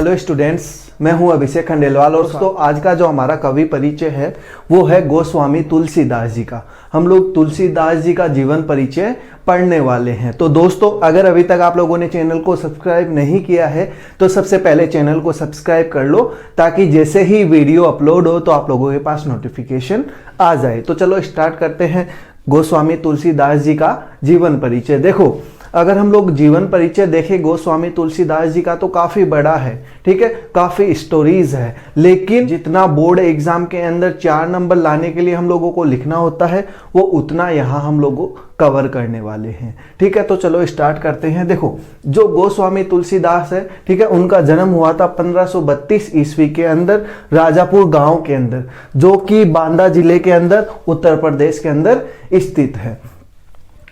Hello students, मैं हूं अभिषेक खंडेलवाल और दोस्तों आज का जो हमारा कवि परिचय है वो है गोस्वामी तुलसीदास जी का। हम लोग तुलसीदास जी का जीवन परिचय पढ़ने वाले हैं। तो दोस्तों अगर अभी तक आप लोगों ने चैनल को सब्सक्राइब नहीं किया है तो सबसे पहले चैनल को सब्सक्राइब कर लो ताकि जैसे ही वीडियो अपलोड हो तो आप लोगों के पास नोटिफिकेशन आ जाए। तो चलो स्टार्ट करते हैं गोस्वामी तुलसीदास जी का जीवन परिचय। देखो, अगर हम लोग जीवन परिचय देखें गोस्वामी तुलसीदास जी का तो काफ़ी बड़ा है, ठीक है, काफ़ी स्टोरीज है, लेकिन जितना बोर्ड एग्जाम के अंदर 4 नंबर लाने के लिए हम लोगों को लिखना होता है वो उतना यहाँ हम लोगों कवर करने वाले हैं, ठीक है। तो चलो स्टार्ट करते हैं। देखो, जो गोस्वामी तुलसीदास है, ठीक है, उनका जन्म हुआ था 1532 ईस्वी के अंदर राजापुर गांव के अंदर, जो कि बांदा जिले के अंदर उत्तर प्रदेश के अंदर स्थित है।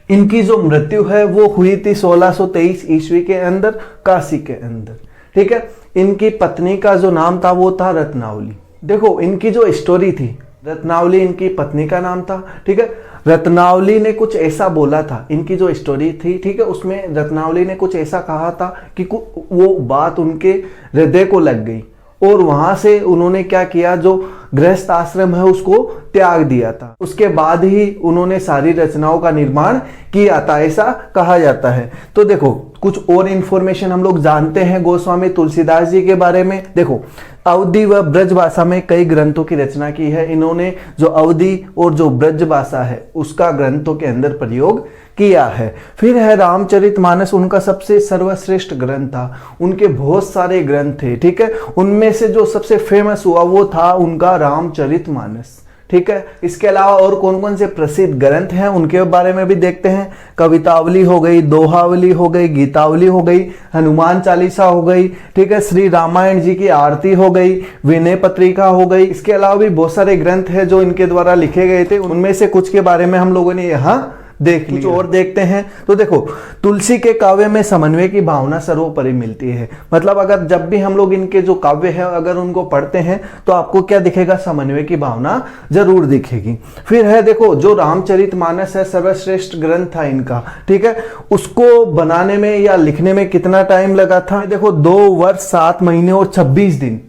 इनकी जो मृत्यु है वो हुई थी 1623 ईस्वी के अंदर काशी के अंदर, ठीक है। इनकी पत्नी का जो नाम था वो था रत्नावली। देखो, इनकी जो स्टोरी थी, रत्नावली इनकी पत्नी का नाम था, ठीक है। रत्नावली ने कुछ ऐसा बोला था, इनकी जो स्टोरी थी, ठीक है, उसमें रत्नावली ने कुछ ऐसा कहा था कि वो बात उनके हृदय को लग गई और वहां से उन्होंने क्या किया, जो गृहस्थ आश्रम है उसको त्याग दिया था। उसके बाद ही उन्होंने सारी रचनाओं का निर्माण किया था, ऐसा कहा जाता है। तो देखो, कुछ और इंफॉर्मेशन हम लोग जानते हैं गोस्वामी तुलसीदास जी के बारे में। देखो, अवधी व ब्रज भाषा में कई ग्रंथों की रचना की है इन्होंने। जो अवधी और जो ब्रज भाषा है उसका ग्रंथों के अंदर प्रयोग किया है। फिर है रामचरितमानस, उनका सबसे सर्वश्रेष्ठ ग्रंथ था। उनके बहुत सारे ग्रंथ थे, ठीक है, उनमें से जो सबसे फेमस हुआ वो था उनका रामचरितमानस, ठीक है। इसके अलावा और कौन कौन से प्रसिद्ध ग्रंथ हैं उनके बारे में भी देखते हैं। कवितावली हो गई, दोहावली हो गई, गीतावली हो गई, हनुमान चालीसा हो गई, ठीक है, श्री रामायण जी की आरती हो गई, विनय पत्रिका हो गई। इसके अलावा भी बहुत सारे ग्रंथ हैं जो इनके द्वारा लिखे गए थे, उनमें से कुछ के बारे में हम लोगों ने यहाँ देख लिया। और देखते हैं तो देखो, तुलसी के काव्य में समन्वय की भावना सर्वोपरि मिलती है। मतलब अगर जब भी हम लोग इनके जो काव्य है अगर उनको पढ़ते हैं तो आपको क्या दिखेगा, समन्वय की भावना जरूर दिखेगी। फिर है देखो, जो रामचरितमानस है सर्वश्रेष्ठ ग्रंथ था इनका, ठीक है, उसको बनाने में या लिखने में कितना टाइम लगा था, देखो 2 वर्ष 7 महीने और 26 दिन,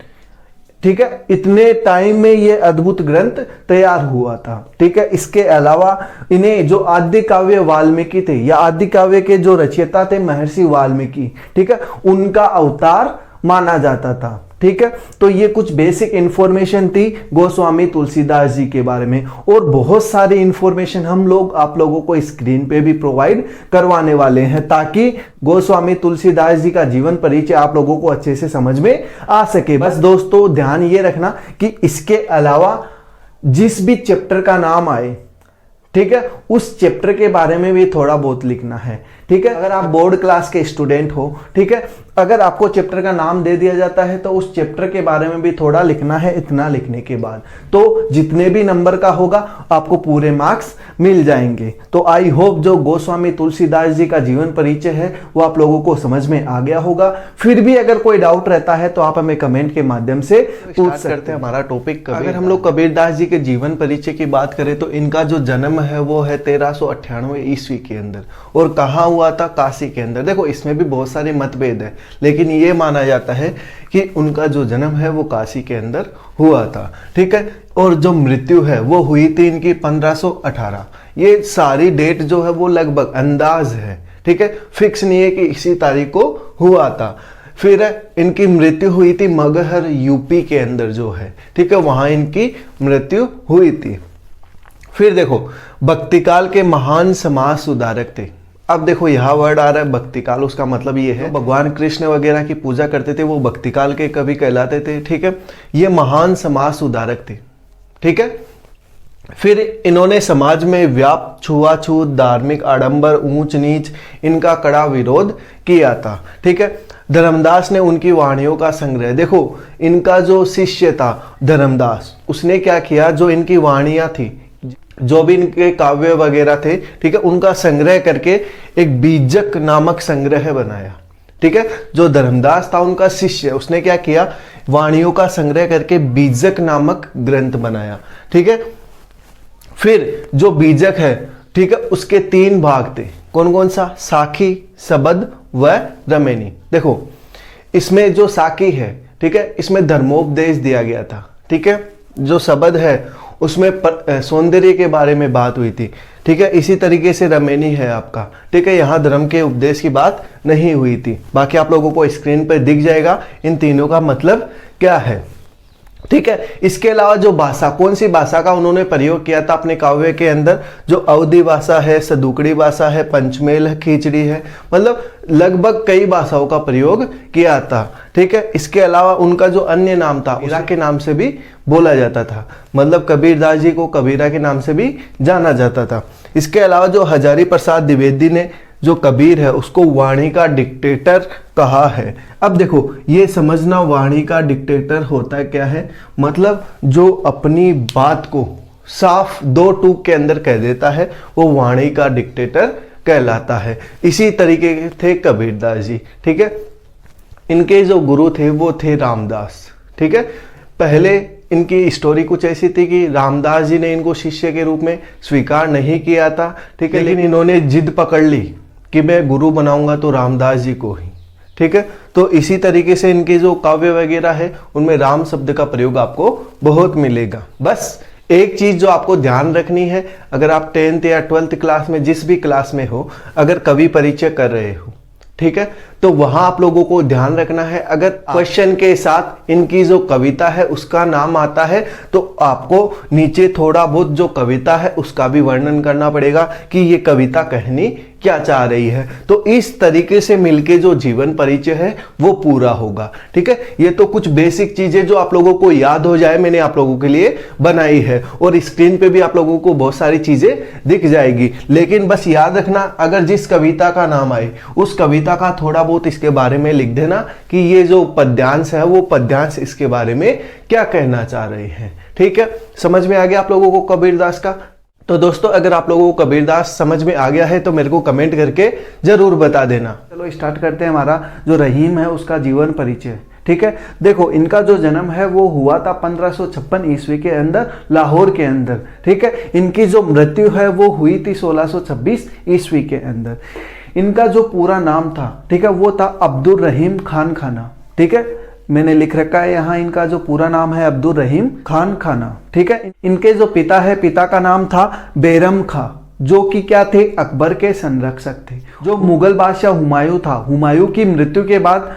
ठीक है, इतने टाइम में ये अद्भुत ग्रंथ तैयार हुआ था, ठीक है। इसके अलावा इन्हें जो आदि काव्य वाल्मीकि थे या आदि काव्य के जो रचयिता थे महर्षि वाल्मीकि, ठीक है, उनका अवतार माना जाता था, ठीक है। तो ये कुछ बेसिक इंफॉर्मेशन थी गोस्वामी तुलसीदास जी के बारे में, और बहुत सारी इंफॉर्मेशन हम लोग आप लोगों को स्क्रीन पे भी प्रोवाइड करवाने वाले हैं ताकि गोस्वामी तुलसीदास जी का जीवन परिचय आप लोगों को अच्छे से समझ में आ सके। बस दोस्तों ध्यान ये रखना कि इसके अलावा जिस भी चैप्टर का नाम आए, ठीक है, उस चैप्टर के बारे में भी थोड़ा बहुत लिखना है, ठीक है। अगर आप बोर्ड क्लास के स्टूडेंट हो, ठीक है, अगर आपको चैप्टर का नाम दे दिया जाता है तो उस चैप्टर के बारे में भी थोड़ा लिखना है। इतना लिखने के बाद तो जितने भी नंबर का होगा आपको पूरे मार्क्स मिल जाएंगे। तो आई होप जो गोस्वामी तुलसीदास जी का जीवन परिचय है वो आप लोगों को समझ में आ गया होगा। फिर भी अगर कोई डाउट रहता है तो आप हमें कमेंट के माध्यम से पूछ सकते हैं। हमारा टॉपिक, अगर हम लोग कबीरदास जी के जीवन परिचय की बात करें तो इनका जो जन्म है वो है 1398 ईस्वी के अंदर, और कहाँ हुआ था, काशी के अंदर। देखो, इसमें भी बहुत सारे मतभेद है, लेकिन ये माना जाता है कि उनका जो जन्म है वो काशी के अंदर हुआ था, ठीक है। और जो मृत्यु है वो हुई थी इनकी 1518। ये सारी डेट जो है वो लगभग अंदाज है, ठीक है, फिक्स नहीं है कि इसी तारीख को हुआ था। फिर इनकी मृत्यु हुई थी मगहर यूपी के अंदर जो है, ठीक है, वहां इनकी मृत्यु हुई थी। फिर देखो, भक्तिकाल के महान समाज सुधारक थे। अब देखो यहाँ वर्ड आ रहा है भक्तिकाल, उसका मतलब ये है भगवान कृष्ण वगैरह की पूजा करते थे वो भक्तिकाल के कवि कहलाते थे, ठीक है। ये महान समाज सुधारक थे, ठीक है। फिर इन्होंने समाज में व्याप्त छुआछूत, धार्मिक आडंबर, ऊंच नीच, इनका कड़ा विरोध किया था, ठीक है। धर्मदास ने उनकी वाणियों का संग्रह, देखो इनका जो शिष्य था धर्मदास, उसने क्या किया, जो इनकी वाणियां थी, जो भी इनके काव्य वगैरह थे, ठीक है, उनका संग्रह करके एक बीजक नामक संग्रह बनाया, ठीक है। जो धर्मदास था उनका शिष्य, उसने क्या किया, वाणियों का संग्रह करके बीजक नामक ग्रंथ बनाया, ठीक है। फिर जो बीजक है, ठीक है, उसके 3 भाग थे। कौन कौन सा, साखी, सबद व रमेनी। देखो, इसमें जो साकी है, ठीक है, इसमें धर्मोपदेश दिया गया था, ठीक है। जो शब्द है उसमें सौंदर्य के बारे में बात हुई थी, ठीक है। इसी तरीके से रमेनी है आपका, ठीक है, यहाँ धर्म के उपदेश की बात नहीं हुई थी। बाकी आप लोगों को स्क्रीन पर दिख जाएगा इन तीनों का मतलब क्या है, ठीक है। इसके अलावा जो भाषा, कौन सी भाषा का उन्होंने प्रयोग किया था अपने काव्य के अंदर, जो अवधी भाषा है, सदुकड़ी भाषा है, पंचमेल है, खींचड़ी है, मतलब लगभग कई भाषाओं का प्रयोग किया था, ठीक है। इसके अलावा उनका जो अन्य नाम था कबीरा के नाम से भी बोला जाता था, मतलब कबीरदास जी को कबीरा के नाम से भी जाना जाता था। इसके अलावा जो हजारी प्रसाद द्विवेदी ने जो कबीर है उसको वाणी का डिक्टेटर कहा है। अब देखो ये समझना, वाणी का डिक्टेटर होता क्या है, मतलब जो अपनी बात को साफ दो टूक के अंदर कह देता है वो वाणी का डिक्टेटर कहलाता है। इसी तरीके के थे कबीरदास जी, ठीक है। इनके जो गुरु थे वो थे रामदास, ठीक है। पहले इनकी स्टोरी कुछ ऐसी थी कि रामदास जी ने इनको शिष्य के रूप में स्वीकार नहीं किया था, ठीक है, लेकिन इन्होंने जिद पकड़ ली कि मैं गुरु बनाऊंगा तो रामदास जी को ही, ठीक है। तो इसी तरीके से इनके जो काव्य वगैरह है उनमें राम शब्द का प्रयोग आपको बहुत मिलेगा। बस एक चीज जो आपको ध्यान रखनी है, अगर आप 10th या 12th क्लास में जिस भी क्लास में हो, अगर कवि परिचय कर रहे हो, ठीक है, तो वहां आप लोगों को ध्यान रखना है, अगर क्वेश्चन के साथ इनकी जो कविता है उसका नाम आता है तो आपको नीचे थोड़ा बहुत जो कविता है उसका भी वर्णन करना पड़ेगा कि ये कविता कहनी क्या चाह रही है। तो इस तरीके से मिलके जो जीवन परिचय है वो पूरा होगा, ठीक है। ये तो कुछ बेसिक चीजें जो आप लोगों को याद हो जाए मैंने आप लोगों के लिए बनाई है, और स्क्रीन पे भी आप लोगों को बहुत सारी चीजें दिख जाएगी। लेकिन बस याद रखना, अगर जिस कविता का नाम आए उस कविता का थोड़ा बहुत इसके बारे में लिख देना कि ये जो पद्यांश है वो पद्यांश इसके बारे में क्या कहना चाह रहे हैं, ठीक है। समझ में आ गया आप लोगों को कबीरदास का? तो दोस्तों अगर आप लोगों को कबीरदास समझ में आ गया है तो मेरे को कमेंट करके जरूर बता देना। चलो स्टार्ट करते हैं हमारा जो रहीम है उसका जीवन परिचय, ठीक है। देखो इनका जो जन्म है वो हुआ था 1556 ईस्वी के अंदर लाहौर के अंदर, ठीक है। इनकी जो मृत्यु है वो हुई थी 1626 ईस्वी के अंदर। इनका जो पूरा नाम था, ठीक है, वो था अब्दुल रहीम खान खाना, ठीक है। मैंने लिख रखा है यहाँ, इनका जो पूरा नाम है अब्दुल रहीम खान खाना, ठीक है। इनके जो पिता है, पिता का नाम था बैरम खां, जो कि क्या थे, अकबर के संरक्षक थे। जो मुगल बादशाह हुमायूं था, हुमायूं की मृत्यु के बाद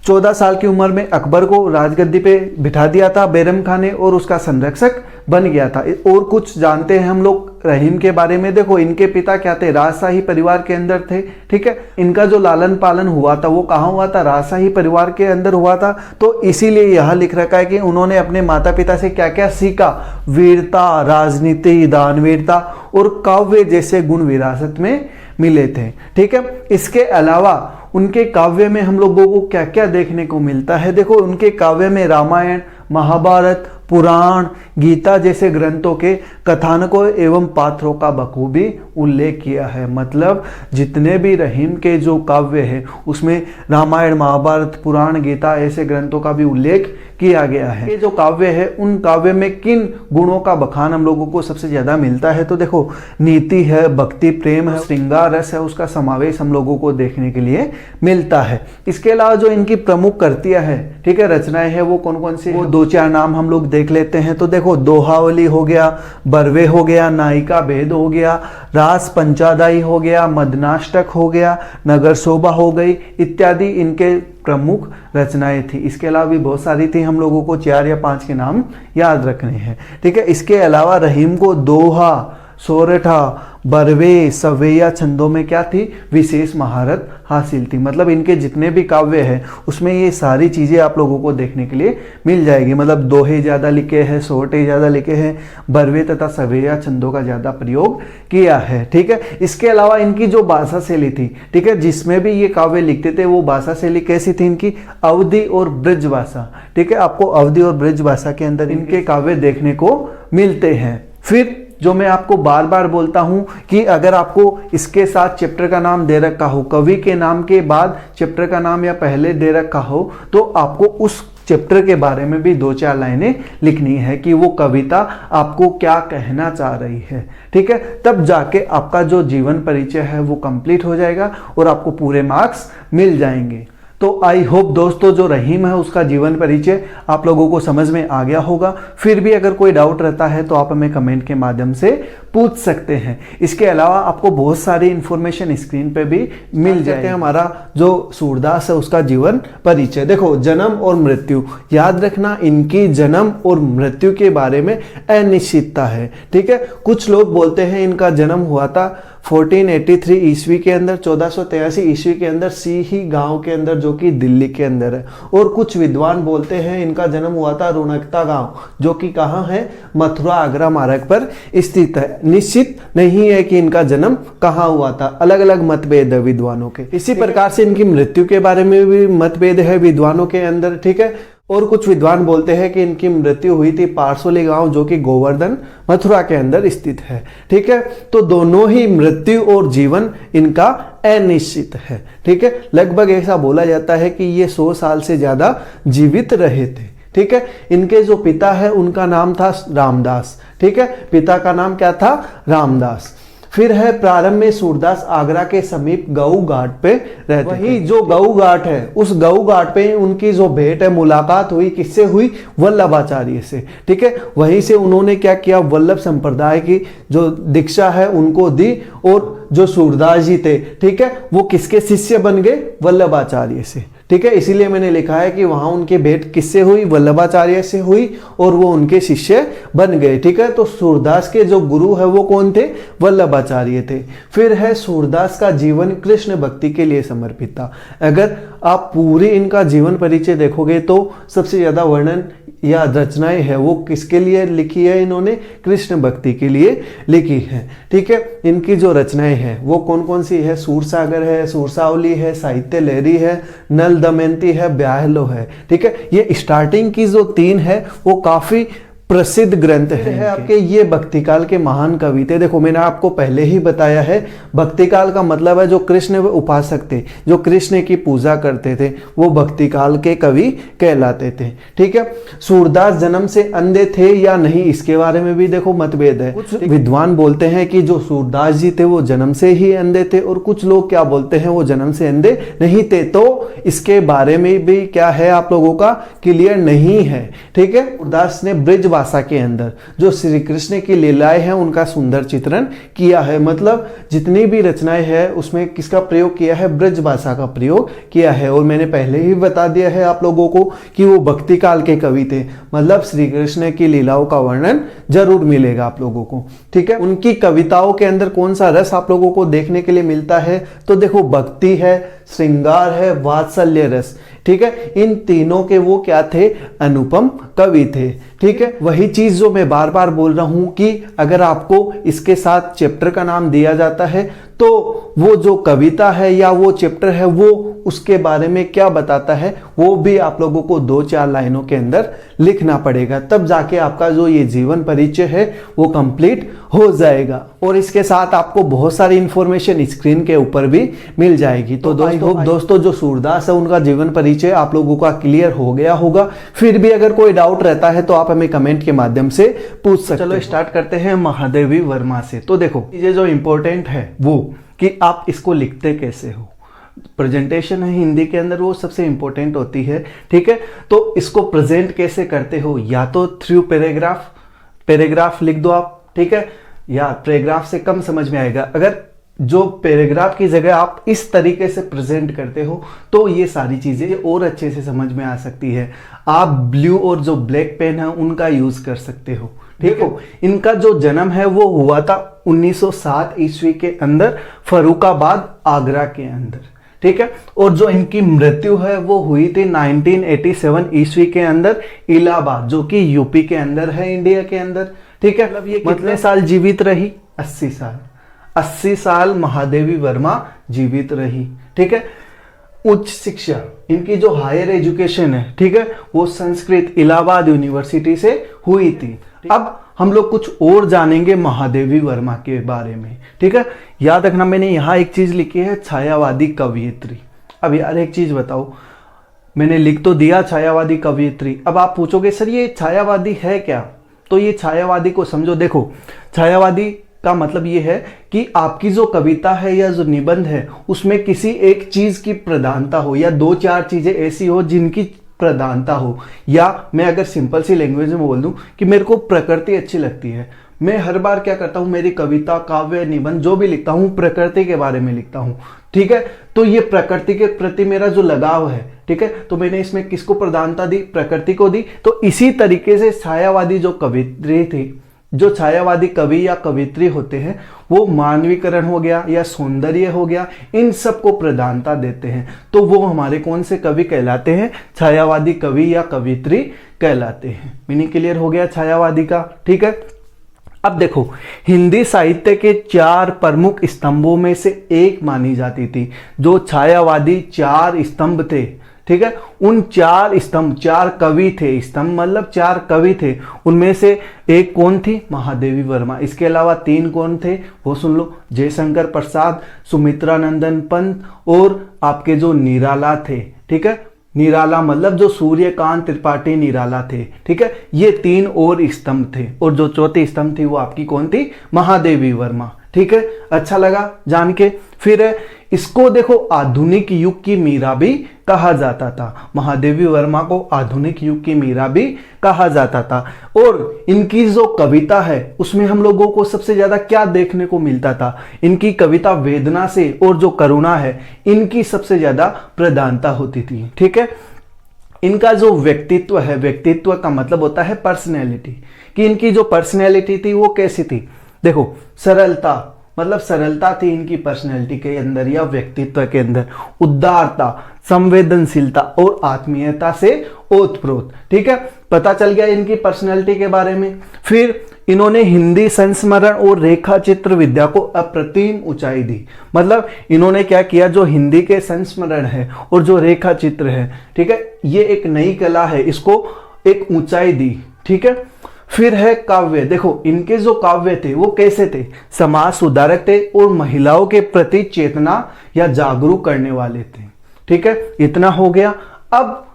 14 साल की उम्र में अकबर को राजगद्दी पे बिठा दिया था बैरम खान ने, और उसका संरक्षक बन गया था। और कुछ जानते हैं हम लोग रहीम के बारे में। देखो इनके पिता क्या थे, राजशाही परिवार के अंदर थे, ठीक है। इनका जो लालन पालन हुआ था वो कहाँ हुआ था, राजशाही परिवार के अंदर हुआ था। तो इसीलिए यह लिख रखा है कि उन्होंने अपने माता पिता से क्या क्या सीखा, वीरता, राजनीति, दानवीरता और काव्य जैसे गुण विरासत में मिले थे, ठीक है। इसके अलावा उनके काव्य में हम लोगों को क्या क्या देखने को मिलता है। देखो उनके काव्य में रामायण, महाभारत, पुराण, गीता जैसे ग्रंथों के कथानकों एवं पात्रों का बखूबी उल्लेख किया है। मतलब जितने भी रहीम के जो काव्य है उसमें रामायण, महाभारत, पुराण, गीता ऐसे ग्रंथों का भी उल्लेख किया गया है। ये जो काव्य है उन काव्य में किन गुणों का बखान हम लोगों को सबसे ज्यादा मिलता है, तो देखो नीति है, भक्ति, प्रेम है, श्रृंगार रस है, उसका समावेश हम लोगों को देखने के लिए मिलता है। इसके अलावा जो इनकी प्रमुख कृतियां है, ठीक है, रचनाएं हैं, वो कौन कौन सी, वो दो चार नाम हम लोग देख लेते हैं। तो देखो दोहावली हो गया, बरवे हो गया, नायिका भेद हो गया, रास पंचादाई हो गया, मदनाष्टक हो गया, नगर शोभा हो गई इत्यादि इनके प्रमुख रचनाएं थी। इसके अलावा भी बहुत सारी थी, हम लोगों को 4 या 5 के नाम याद रखने हैं, ठीक है। इसके अलावा रहीम को दोहा, सोरठा, बरवे, सवैया छंदों में क्या थी, विशेष महारत हासिल थी। मतलब इनके जितने भी काव्य हैं उसमें ये सारी चीज़ें आप लोगों को देखने के लिए मिल जाएगी। मतलब दोहे ज़्यादा लिखे हैं, सोरठे ज़्यादा लिखे हैं, बरवे तथा सवैया छंदों का ज़्यादा प्रयोग किया है, ठीक है। इसके अलावा इनकी जो भाषा शैली थी, ठीक है, जिसमें भी ये काव्य लिखते थे वो भाषा शैली कैसी थी इनकी, अवधी और ब्रज भाषा, ठीक है। आपको अवधी और ब्रज भाषा के अंदर इनके काव्य देखने को मिलते हैं। फिर जो मैं आपको बार बार बोलता हूं कि अगर आपको इसके साथ चैप्टर का नाम दे रखा हो, कवि के नाम के बाद चैप्टर का नाम या पहले दे रखा हो, तो आपको उस चैप्टर के बारे में भी 2-4 लाइनें लिखनी है कि वो कविता आपको क्या कहना चाह रही है, ठीक है। तब जाके आपका जो जीवन परिचय है वो कंप्लीट हो जाएगा और आपको पूरे मार्क्स मिल जाएंगे। तो आई होप दोस्तों जो रहीम है उसका जीवन परिचय आप लोगों को समझ में आ गया होगा। फिर भी अगर कोई डाउट रहता है तो आप हमें कमेंट के माध्यम से पूछ सकते हैं। इसके अलावा आपको बहुत सारी इंफॉर्मेशन स्क्रीन पे भी मिल जाते हैं। हमारा जो सूरदास है उसका जीवन परिचय, देखो जन्म और मृत्यु, याद रखना इनकी जन्म और मृत्यु के बारे में अनिश्चितता है। ठीक है, कुछ लोग बोलते हैं इनका जन्म हुआ था 1483 ईस्वी के अंदर, 1483 ईस्वी के अंदर सीही गांव के अंदर जो कि दिल्ली के अंदर है। और कुछ विद्वान बोलते हैं इनका जन्म हुआ था रुणकता गांव जो कि कहाँ है, मथुरा आगरा मार्ग पर स्थित है। निश्चित नहीं है कि इनका जन्म कहाँ हुआ था, अलग अलग मतभेद है विद्वानों के। इसी प्रकार से इनकी मृत्यु के बारे में भी मतभेद है विद्वानों के अंदर। ठीक है, और कुछ विद्वान बोलते हैं कि इनकी मृत्यु हुई थी पारसोली गांव जो कि गोवर्धन मथुरा के अंदर स्थित है। ठीक है, तो दोनों ही मृत्यु और जीवन इनका अनिश्चित है। ठीक है, लगभग ऐसा बोला जाता है कि ये 100 साल से ज्यादा जीवित रहे थे। ठीक है, इनके जो पिता है उनका नाम था रामदास। ठीक है, पिता का नाम क्या था, रामदास। फिर है प्रारंभ में सूरदास आगरा के समीप गऊ घाट पे रहते। वही जो गऊ घाट है उस गऊ घाट पे उनकी जो भेंट है, मुलाकात हुई, किससे हुई, वल्लभाचार्य से। ठीक है, वहीं से उन्होंने क्या किया, वल्लभ संप्रदाय की जो दीक्षा है उनको दी और जो सूरदास जी थे, ठीक है, वो किसके शिष्य बन गए, वल्लभाचार्य से। ठीक है, इसीलिए मैंने लिखा है कि वहां उनकी भेंट किससे हुई, वल्लभाचार्य से हुई और वो उनके शिष्य बन गए। ठीक है, तो सूरदास के जो गुरु है वो कौन थे, वल्लभाचार्य थे। फिर है सूरदास का जीवन कृष्ण भक्ति के लिए समर्पित था। अगर आप पूरी इनका जीवन परिचय देखोगे तो सबसे ज्यादा वर्णन या रचनाएं है वो किसके लिए लिखी है, इन्होंने कृष्ण भक्ति के लिए लिखी है। ठीक है, इनकी जो रचनाएं हैं वो कौन कौन सी है, सूरसागर है, सूरसावली है, साहित्य लहरी है, नल दमयंती है, ब्याहलो है। ठीक है, ये स्टार्टिंग की जो 3 है वो काफी प्रसिद्ध ग्रंथ है आपके। ये भक्तिकाल के महान कवि थे। देखो मैंने आपको पहले ही बताया है, भक्तिकाल का मतलब है जो कृष्ण उपासक थे, जो कृष्ण की पूजा करते थे, वो भक्तिकाल के कवि कहलाते थे। ठीक है, सूरदास जन्म से अंधे थे या नहीं इसके बारे में भी देखो मतभेद है। कुछ विद्वान बोलते हैं कि जो सूरदास जी थे वो जन्म से ही अंधे थे और कुछ लोग क्या बोलते हैं वो जन्म से अंधे नहीं थे। तो इसके बारे में भी क्या है आप लोगों का क्लियर नहीं है। ठीक है, सूरदास ने ब्रिज भाषा के अंदर जो श्री कृष्ण की लीलाएं हैं उनका सुंदर चित्रण किया है। मतलब जितनी भी रचनाएं हैं उसमें किसका प्रयोग किया है, ब्रज भाषा का प्रयोग किया है। और मैंने पहले ही बता दिया है आप लोगों को कि वो भक्ति काल के कवि थे, मतलब श्री कृष्ण की लीलाओं का वर्णन जरूर मिलेगा आप लोगों को। ठीक है, उनकी कविताओं के अंदर कौन सा रस आप लोगों को देखने के लिए मिलता है, तो देखो भक्ति है, श्रृंगार है, वात्सल्य रस। ठीक है, इन तीनों के वो क्या थे, अनुपम कवि थे। ठीक है, वही चीज जो मैं बार बार बोल रहा हूं कि अगर आपको इसके साथ चैप्टर का नाम दिया जाता है तो वो जो कविता है या वो चैप्टर है वो उसके बारे में क्या बताता है वो भी आप लोगों को 2-4 लाइनों के अंदर लिखना पड़ेगा, तब जाके आपका जो ये जीवन परिचय है वो कंप्लीट हो जाएगा। और इसके साथ आपको बहुत सारी इंफॉर्मेशन स्क्रीन के ऊपर भी मिल जाएगी। तो दोस्तों जो सूरदास है उनका जीवन परिचय आप लोगों का क्लियर हो गया होगा। फिर भी अगर कोई डाउट रहता है तो आप हमें कमेंट के माध्यम से पूछ सकते हैं। चलो स्टार्ट करते हैं महादेवी वर्मा से। तो देखो ये जो इंपॉर्टेंट है वो कि आप इसको लिखते कैसे हो, प्रेजेंटेशन है हिंदी के अंदर वो सबसे इंपॉर्टेंट होती है। ठीक है, तो इसको प्रेजेंट कैसे करते हो, या तो थ्रू पैराग्राफ लिख दो आप। ठीक है, या पैराग्राफ से कम समझ में आएगा, अगर जो पैराग्राफ की जगह आप इस तरीके से प्रेजेंट करते हो तो ये सारी चीजें और अच्छे से समझ में आ सकती है। आप ब्लू और जो ब्लैक पेन है उनका यूज कर सकते हो। ठीक है, इनका जो जन्म है वो हुआ था 1907 ईस्वी के अंदर, फर्रुखाबाद आगरा के अंदर। ठीक है, और जो इनकी मृत्यु है वो हुई थी 1987 ईस्वी के अंदर, इलाहाबाद जो कि यूपी के अंदर है, इंडिया के अंदर। ठीक है, मतलब ये कितने साल जीवित रही, 80 साल। 80 साल महादेवी वर्मा जीवित रही। ठीक है, उच्च शिक्षा इनकी जो हायर एजुकेशन है, ठीक है, वो संस्कृत इलाहाबाद यूनिवर्सिटी से हुई थी। अब हम लोग कुछ और जानेंगे महादेवी वर्मा के बारे में। ठीक है, याद रखना मैंने यहाँ एक चीज लिखी है, छायावादी कवयित्री। अब यार एक चीज बताओ, मैंने लिख तो दिया छायावादी कवयित्री, अब आप पूछोगे सर ये छायावादी है क्या, तो ये छायावादी को समझो। देखो छायावादी का मतलब ये है कि आपकी जो कविता है या जो निबंध है उसमें किसी एक चीज की प्रधानता हो, या दो चार चीजें ऐसी हो जिनकी प्रधानता हो। या मैं अगर सिंपल सी लैंग्वेज में बोल दूं कि मेरे को प्रकृति अच्छी लगती है, मैं हर बार क्या करता हूं, मेरी कविता, काव्य, निबंध जो भी लिखता हूं प्रकृति के बारे में लिखता हूं, ठीक है। तो ये प्रकृति के प्रति मेरा जो लगाव है, ठीक है, तो मैंने इसमें किसको प्रधानता दी, प्रकृति को दी। तो इसी तरीके से छायावादी जो कवित्री थी, जो छायावादी कवि या कवित्री होते हैं, वो मानवीकरण हो गया या सौंदर्य हो गया, इन सब को प्रधानता देते हैं। तो वो हमारे कौन से कवि कहलाते हैं, छायावादी कवि या कवित्री कहलाते हैं। मीनिंग क्लियर हो गया छायावादी का, ठीक है। अब देखो, हिंदी साहित्य के 4 प्रमुख स्तंभों में से एक मानी जाती थी जो छायावादी 4 स्तंभ थे, ठीक है। उन 4 स्तंभ, 4 कवि थे, स्तंभ मतलब 4 कवि थे, उनमें से एक कौन थी, महादेवी वर्मा। इसके अलावा 3 कौन थे वो सुन लो, जयशंकर प्रसाद, सुमित्रा नंदन पंत और आपके जो निराला थे, ठीक है। निराला मतलब जो सूर्यकांत त्रिपाठी निराला थे, ठीक है। ये 3 और स्तंभ थे, और जो चौथी स्तंभ थी वो आपकी कौन थी, महादेवी वर्मा, ठीक है। अच्छा लगा जान के। फिर इसको देखो, आधुनिक युग की मीरा भी कहा जाता था। महादेवी वर्मा को आधुनिक युग की मीरा भी कहा जाता था। और इनकी जो कविता है उसमें हम लोगों को सबसे ज्यादा क्या देखने को मिलता था, इनकी कविता वेदना से और जो करुणा है इनकी सबसे ज्यादा प्रधानता होती थी, ठीक है। इनका जो व्यक्तित्व है, व्यक्तित्व का मतलब होता है पर्सनैलिटी, कि इनकी जो पर्सनैलिटी थी वो कैसी थी। देखो, सरलता मतलब सरलता थी इनकी पर्सनैलिटी के अंदर या व्यक्तित्व के अंदर, उदारता, संवेदनशीलता और आत्मीयता से ओतप्रोत, ठीक है। पता चल गया इनकी पर्सनैलिटी के बारे में। फिर इन्होंने हिंदी संस्मरण और रेखा चित्र विद्या को अप्रतिम ऊंचाई दी। मतलब इन्होंने क्या किया, जो हिंदी के संस्मरण है और जो रेखा चित्र है, ठीक है, ये एक नई कला है, इसको एक ऊंचाई दी, ठीक है। फिर है काव्य। देखो, इनके जो काव्य थे वो कैसे थे, समाज सुधारक थे और महिलाओं के प्रति चेतना या जागरूक करने वाले थे, ठीक है। इतना हो गया। अब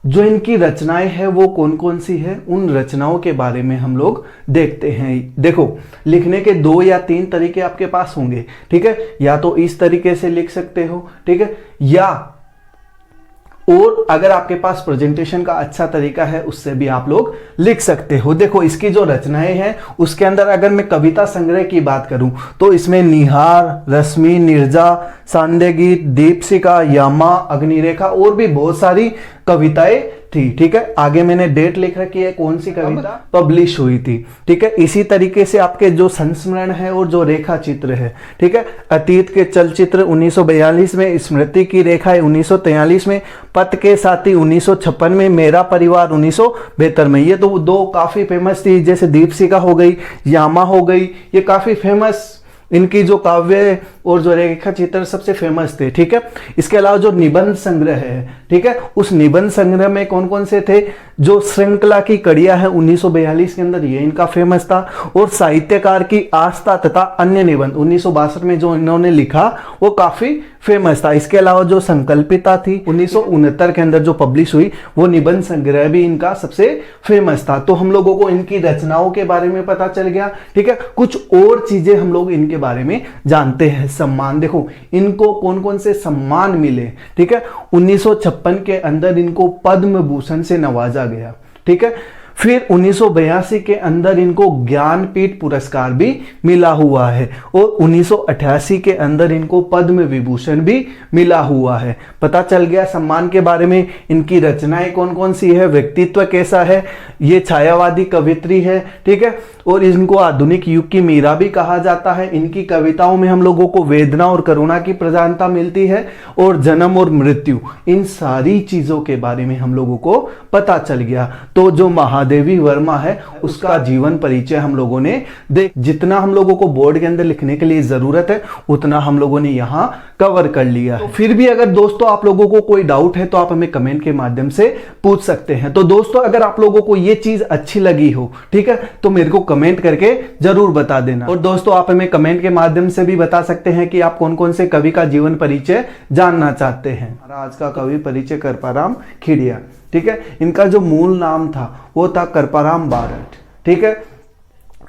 जो इनकी रचनाएं हैं वो कौन कौन सी है, उन रचनाओं के बारे में हम लोग देखते हैं। देखो, लिखने के 2 या 3 तरीके आपके पास होंगे, ठीक है। या तो इस तरीके से लिख सकते हो, ठीक है, या और अगर आपके पास प्रेजेंटेशन का अच्छा तरीका है उससे भी आप लोग लिख सकते हो। देखो, इसकी जो रचनाएं हैं उसके अंदर अगर मैं कविता संग्रह की बात करूं तो इसमें निहार, रश्मि, निर्जा, सांध्य गीत, दीपशिखा, यामा, अग्निरेखा और भी बहुत सारी कविताएं थी, ठीक है। आगे मैंने डेट लिख रखी है कौन सी कविता पब्लिश हुई थी, ठीक है। इसी तरीके से आपके जो संस्मरण है और जो रेखा चित्र है, ठीक है, अतीत के चलचित्र 1942 में, स्मृति की रेखाएं 1943 में, पथ के साथी 1956 में, मेरा परिवार 1972 में। ये तो 2 काफी फेमस थी, जैसे दीपशिखा हो गई, यामा हो गई, ये काफी फेमस इनकी जो काव्य और जो रेखा चित्र सबसे फेमस थे, ठीक है। इसके अलावा जो निबंध संग्रह है, ठीक है, उस निबंध संग्रह में कौन कौन से थे, जो श्रृंखला की कड़ियां है 1942 के अंदर, ये इनका फेमस था। और साहित्यकार की आस्था तथा अन्य निबंध 1962 में जो इन्होंने लिखा वो काफी फेमस था। इसके अलावा जो संकल्पिता थी 1969 के अंदर जो पब्लिश हुई, वो निबंध संग्रह भी इनका सबसे फेमस था। तो हम लोगों को इनकी रचनाओं के बारे में पता चल गया, ठीक है। कुछ और चीजें हम लोग इनके बारे में जानते हैं। सम्मान, देखो इनको कौन कौन से सम्मान मिले, ठीक है। 1956 के अंदर इनको पद्म भूषण से नवाजा गया, ठीक है। फिर 1982 के अंदर इनको ज्ञानपीठ पुरस्कार भी मिला हुआ है और 1988 के अंदर इनको पद्म विभूषण भी मिला हुआ है। पता चल गया सम्मान के बारे में। इनकी रचनाएं कौन कौन सी है, व्यक्तित्व कैसा है, ये छायावादी कवित्री है, ठीक है। और इनको आधुनिक युग की मीरा भी कहा जाता है। इनकी कविताओं में हम लोगों को वेदना और करुणा की प्रधानता मिलती है और जन्म और मृत्यु, इन सारी चीजों के बारे में हम लोगों को पता चल गया। तो जो महादेवी वर्मा है उसका जीवन परिचय हम लोगों ने जितना हम लोगों को बोर्ड के अंदर लिखने के लिए जरूरत है उतना हम लोगों ने यहाँ कवर कर लिया है। तो फिर भी अगर दोस्तों आप लोगों को कोई डाउट है तो आप हमें कमेंट के माध्यम से पूछ सकते हैं। तो दोस्तों अगर आप लोगों को ये चीज अच्छी लगी हो, ठीक है, तो मेरे को कमेंट करके जरूर बता देना। और दोस्तों आप हमें कमेंट के माध्यम से भी बता सकते हैं कि आप कौन कौन से कवि का जीवन परिचय जानना चाहते हैं। आज का कवि परिचय कृपाराम खिड़िया, ठीक है। इनका जो मूल नाम था वो था कृपाराम बारठ, ठीक है,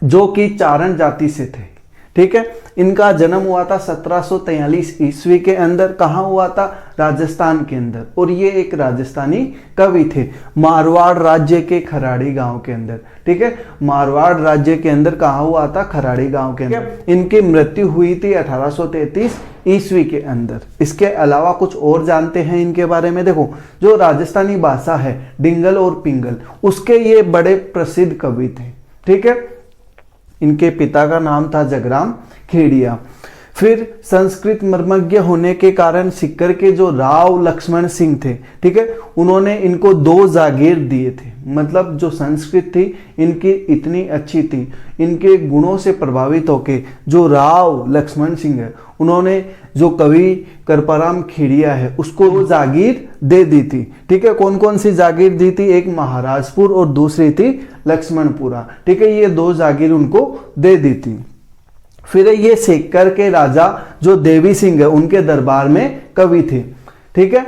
जो कि चारण जाति से थे, ठीक है। इनका जन्म हुआ था 1743 ईस्वी के अंदर। कहाँ हुआ था? राजस्थान के अंदर। और ये एक राजस्थानी कवि थे, मारवाड़ राज्य के खराड़ी गांव के अंदर। ठीक है, मारवाड़ राज्य के अंदर कहाँ हुआ था? खराड़ी गांव के अंदर। इनकी मृत्यु हुई थी 1833 ईस्वी के अंदर। इसके अलावा कुछ और जानते हैं इनके बारे में। देखो, जो राजस्थानी भाषा है डिंगल और पिंगल, उसके ये बड़े प्रसिद्ध कवि थे। ठीक है, इनके पिता का नाम था जगराम खेड़िया। फिर संस्कृत मर्मज्ञ होने के कारण सिक्कर के जो राव लक्ष्मण सिंह थे, ठीक है, उन्होंने इनको 2 जागीर दिए थे। मतलब जो संस्कृत थी इनकी इतनी अच्छी थी, इनके गुणों से प्रभावित होके जो राव लक्ष्मण सिंह है, उन्होंने जो कवि कृपाराम खेड़िया है उसको 2 जागीर दे दी थी। ठीक है, कौन कौन सी जागीर दी थी? एक महाराजपुर और दूसरी थी लक्ष्मणपुरा। ठीक है, ये 2 जागीर उनको दे दी थी। फिर ये सिक्कर के राजा जो देवी सिंह है उनके दरबार में कवि थे। ठीक है,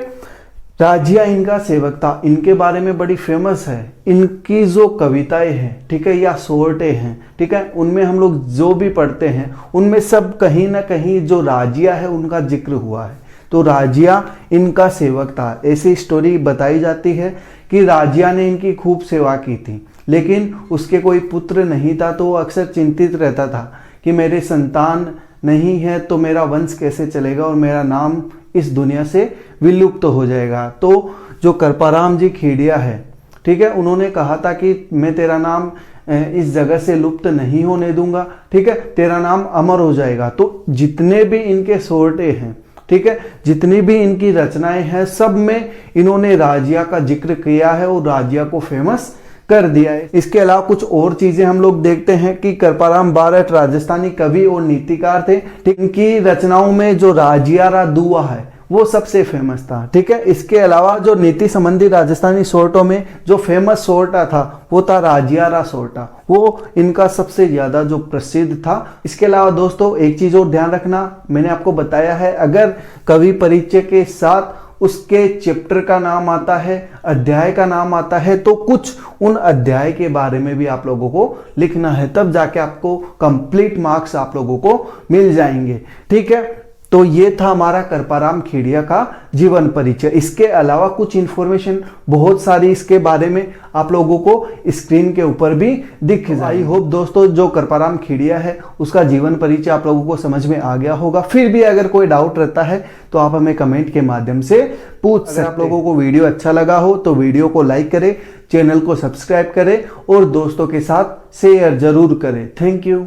राजिया इनका सेवक था। इनके बारे में बड़ी फेमस है इनकी जो कविताएं हैं, ठीक है, या सोरटे हैं, ठीक है, उनमें हम लोग जो भी पढ़ते हैं उनमें सब कहीं ना कहीं जो राजिया है उनका जिक्र हुआ है। तो राजिया इनका सेवक था। ऐसी स्टोरी बताई जाती है कि राजिया ने इनकी खूब सेवा की थी, लेकिन उसके कोई पुत्र नहीं था, तो वो अक्सर चिंतित रहता था कि मेरे संतान नहीं है तो मेरा वंश कैसे चलेगा और मेरा नाम इस दुनिया से विलुप्त हो जाएगा। तो जो कृपाराम जी खेड़िया है, ठीक है, उन्होंने कहा था कि मैं तेरा नाम इस जगह से लुप्त नहीं होने दूंगा। ठीक है, तेरा नाम अमर हो जाएगा। तो जितने भी इनके सोरटे हैं, ठीक है, जितनी भी इनकी रचनाएं हैं, सब में इन्होंने राजिया का जिक्र किया है और राजिया को फेमस कर दिया है। इसके अलावा कुछ और चीजें हम लोग देखते हैं कि कृपाराम बारठ राजस्थानी कवि और नीतिकार थे। ठीक, इनकी रचनाओं में जो राजियारा दुआ है वो सबसे फेमस था। ठीक है, इसके अलावा जो नीति संबंधी राजस्थानी सोर्टों में जो फेमस सोर्टा था वो था राजियारा सोर्टा, वो इनका सबसे ज्यादा जो प्रसिद्ध था। इसके अलावा दोस्तों एक चीज और ध्यान रखना, मैंने आपको बताया है अगर कवि परिचय के साथ उसके चैप्टर का नाम आता है, अध्याय का नाम आता है, तो कुछ उन अध्याय के बारे में भी आप लोगों को लिखना है, तब जाके आपको कंप्लीट मार्क्स आप लोगों को मिल जाएंगे। ठीक है, तो ये था हमारा कृपाराम खेड़िया का जीवन परिचय। इसके अलावा कुछ इंफॉर्मेशन बहुत सारी इसके बारे में आप लोगों को स्क्रीन के ऊपर भी दिख जाए। आई होप दोस्तों जो कृपाराम खेड़िया है उसका जीवन परिचय आप लोगों को समझ में आ गया होगा। फिर भी अगर कोई डाउट रहता है तो आप हमें कमेंट के माध्यम से पूछ सकते हैं। अगर आप लोगों को वीडियो अच्छा लगा हो तो वीडियो को लाइक करें, चैनल को सब्सक्राइब करें और दोस्तों के साथ शेयर जरूर करें। Thank you.